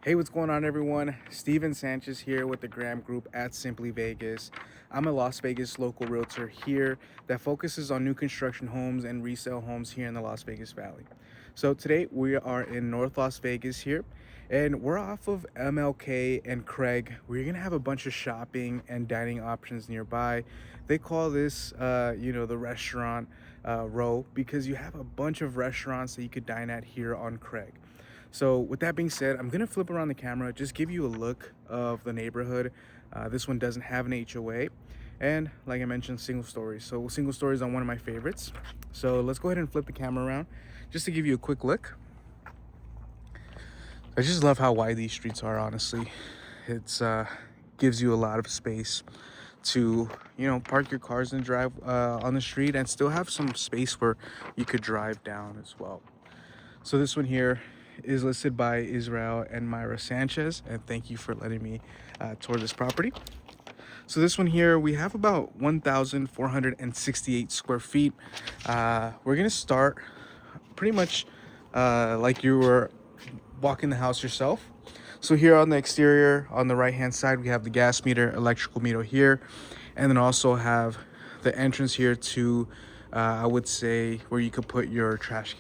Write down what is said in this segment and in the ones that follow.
Hey, what's going on, everyone? Steven Sanchez here with the Graham Group at Simply Vegas. I'm a Las Vegas local realtor here that focuses on new construction homes and resale homes here in the Las Vegas Valley. So today we are in North Las Vegas here, and we're off of MLK and Craig. We're gonna have a bunch of shopping and dining options nearby. They call this, the restaurant row, because you have a bunch of restaurants that you could dine at here on Craig. So with that being said, I'm gonna flip around the camera, just give you a look of the neighborhood. This one doesn't have an HOA, and like I mentioned, single stories. So single stories are one of my favorites. So let's go ahead and flip the camera around just to give you a quick look. I just love how wide these streets are, honestly. It's gives you a lot of space to park your cars and drive on the street, and still have some space where you could drive down as well. So this one here is listed by Israel and Myra Sanchez, and thank you for letting me tour this property. So this one here, we have about 1,468 square feet. We're gonna start pretty much like you were walking the house yourself. So here on the exterior, on the right hand side, we have the gas meter, electrical meter here, and then also have the entrance here to I would say where you could put your trash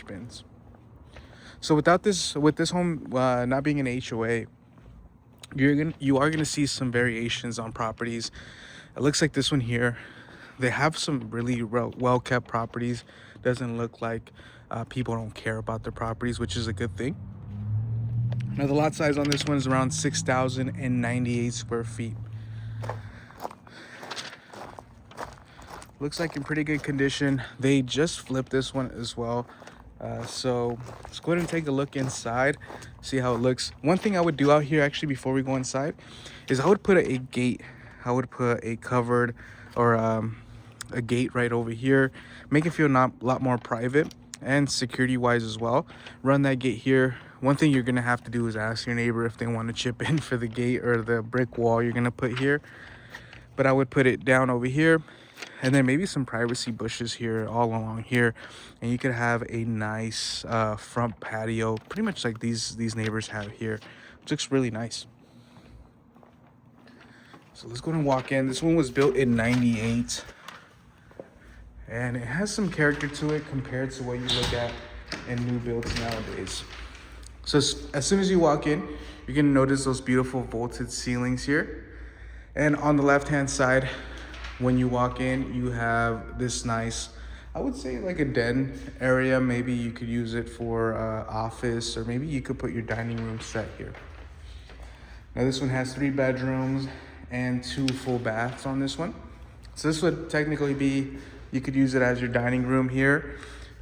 bins. So with this home not being an HOA, you are gonna see some variations on properties. It looks like this one here, they have some really well kept properties. Doesn't look like people don't care about their properties, which is a good thing. Now the lot size on this one is around 6,098 square feet. Looks like in pretty good condition. They just flipped this one as well. So let's go ahead and take a look inside, see how it looks. One thing I would do out here, actually, before we go inside, is I would put a gate. I would put a covered or a gate right over here, make it feel a lot more private and security wise as well. Run that gate here. One thing you're gonna have to do is ask your neighbor if they want to chip in for the gate or the brick wall you're gonna put here. But I would put it down over here, and then maybe some privacy bushes here all along here, and you could have a nice front patio, pretty much like these neighbors have here, which looks really nice. So let's go ahead and walk in. This one was built in '98, and it has some character to it compared to what you look at in new builds nowadays. So as soon as you walk in, you're gonna notice those beautiful vaulted ceilings here, and on the left hand side, when you walk in, you have this nice, I would say like a den area. Maybe you could use it for office, or maybe you could put your dining room set here. Now this one has 3 bedrooms and 2 full baths on this one. So this would technically be, you could use it as your dining room here.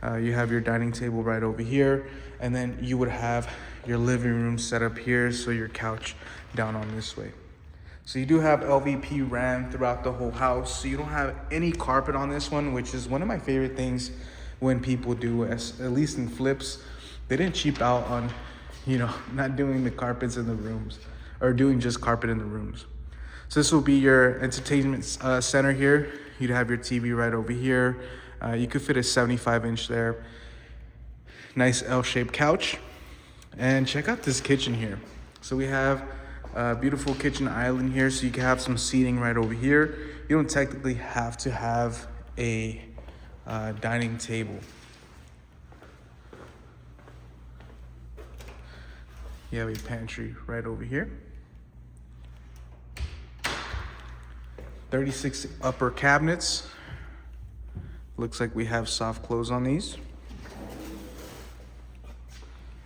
You have your dining table right over here, and then you would have your living room set up here, so your couch down on this way. So you do have LVP ran throughout the whole house. So you don't have any carpet on this one, which is one of my favorite things when people do, at least in flips. They didn't cheap out on, not doing the carpets in the rooms, or doing just carpet in the rooms. So this will be your entertainment center here. You'd have your TV right over here. You could fit a 75-inch there. Nice L-shaped couch. And check out this kitchen here. So we have a beautiful kitchen island here, so you can have some seating right over here. You don't technically have to have a dining table. You have a pantry right over here. 36 upper cabinets. Looks like we have soft close on these.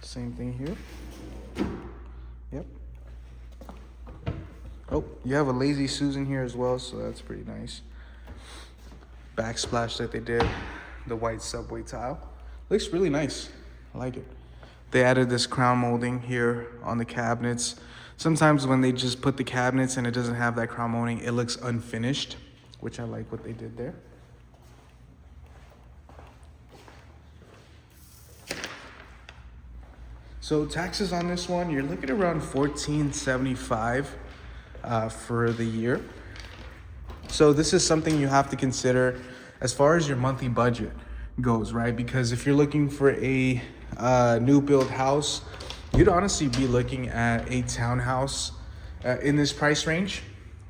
Same thing here. Yep. Oh, you have a Lazy Susan here as well, so that's pretty nice. Backsplash that they did, the white subway tile. Looks really nice. I like it. They added this crown molding here on the cabinets. Sometimes when they just put the cabinets and it doesn't have that crown molding, it looks unfinished, which I like what they did there. So taxes on this one, you're looking around $1,475 for the year. So this is something you have to consider as far as your monthly budget goes, right? Because if you're looking for a new build house, you'd honestly be looking at a townhouse in this price range.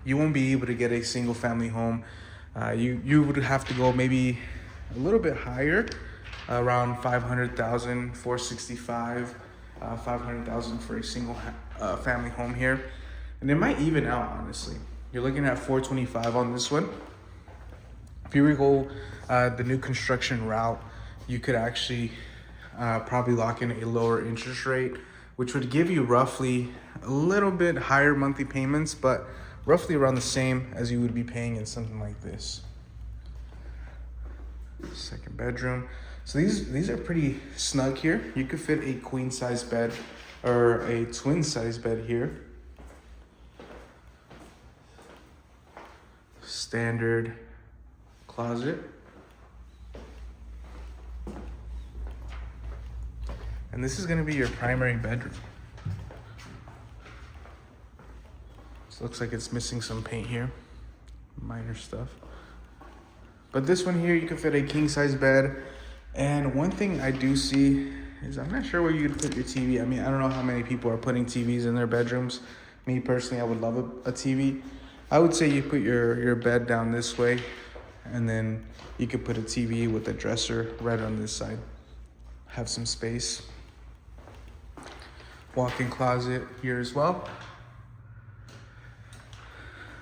You won't be able to get a single family home. You would have to go maybe a little bit higher, around 500,000, 465, 500,000 for a single family home here. And it might even out, honestly. You're looking at 425 on this one. If you were to go the new construction route, you could actually probably lock in a lower interest rate, which would give you roughly a little bit higher monthly payments, but roughly around the same as you would be paying in something like this. Second bedroom. So these are pretty snug here. You could fit a queen size bed or a twin size bed here. Standard closet. And this is going to be your primary bedroom. So looks like it's missing some paint here, minor stuff. But this one here, you can fit a king size bed. And one thing I do see is I'm not sure where you could put your TV. I mean, I don't know how many people are putting TVs in their bedrooms. Me personally, I would love a TV. I would say you put your bed down this way, and then you could put a TV with a dresser right on this side. Have some space. Walk-in closet here as well.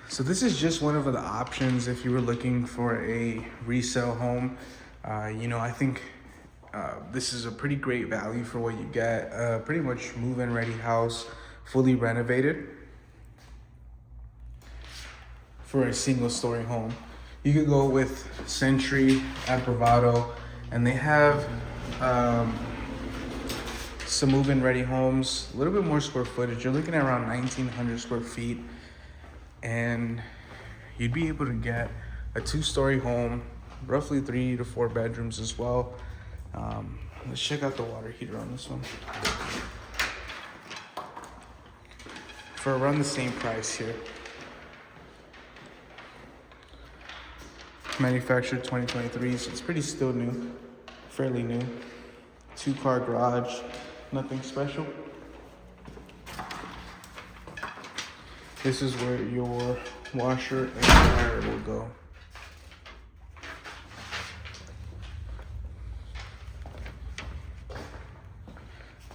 So this is just one of the options if you were looking for a resale home. I think this is a pretty great value for what you get. Pretty much move-in ready house, fully renovated for a single story home. You could go with Century at Bravado, and they have some move-in ready homes, a little bit more square footage. You're looking at around 1,900 square feet, and you'd be able to get a 2-story home, roughly 3 to 4 bedrooms as well. Let's check out the water heater on this one. For around the same price here. Manufactured 2023, so it's pretty still new, fairly new. 2-car garage, nothing special. This is where your washer and dryer will go.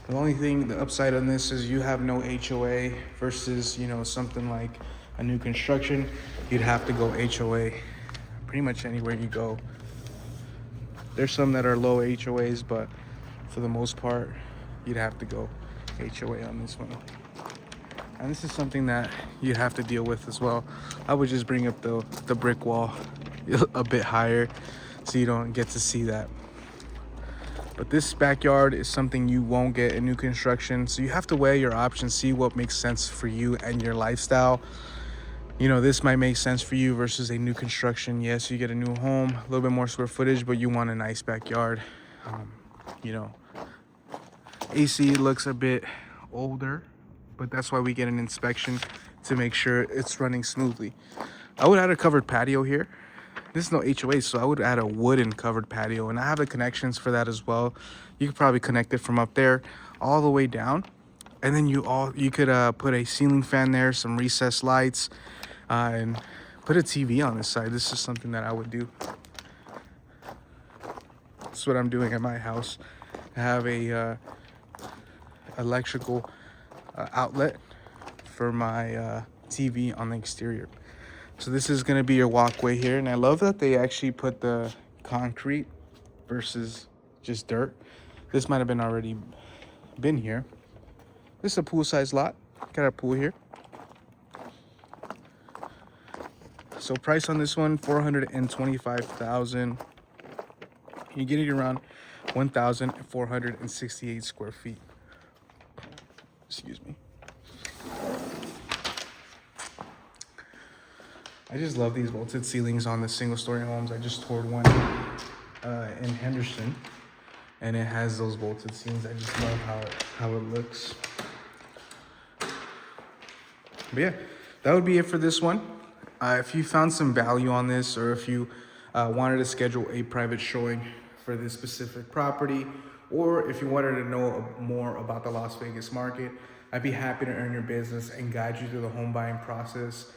The upside on this is you have no HOA versus, something like a new construction. You'd have to go HOA pretty much anywhere you go. There's some that are low HOAs, but for the most part, you'd have to go HOA on this one. And this is something that you have to deal with as well. I would just bring up the brick wall a bit higher so you don't get to see that. But this backyard is something you won't get in new construction. So you have to weigh your options, see what makes sense for you and your lifestyle. This might make sense for you versus a new construction. Yes, you get a new home, a little bit more square footage, but you want a nice backyard. AC looks a bit older, but that's why we get an inspection to make sure it's running smoothly. I would add a covered patio here. This is no HOA, so I would add a wooden covered patio, and I have the connections for that as well. You could probably connect it from up there all the way down, and then you could put a ceiling fan there, some recessed lights, and put a TV on this side. This is something that I would do. That's what I'm doing at my house. I have a electrical outlet for my TV on the exterior. So this is going to be your walkway here, and I love that they actually put the concrete versus just dirt. This might have already been here. This is a pool-sized lot. Got a pool here. So price on this one, $425,000. You get it around 1,468 square feet. Excuse me. I just love these vaulted ceilings on the single-story homes. I just toured one in Henderson, and it has those vaulted ceilings. I just love how it looks. But yeah, that would be it for this one. If you found some value on this, or if you wanted to schedule a private showing for this specific property, Or if you wanted to know more about the Las Vegas market, I'd be happy to earn your business and guide you through the home buying process.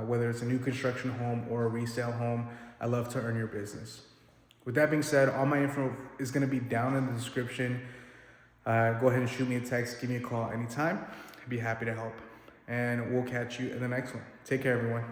Whether it's a new construction home or a resale home, I love to earn your business. With that being said, all my info is going to be down in the description. Go ahead and shoot me a text, give me a call anytime. I'd be happy to help. And we'll catch you in the next one. Take care, everyone.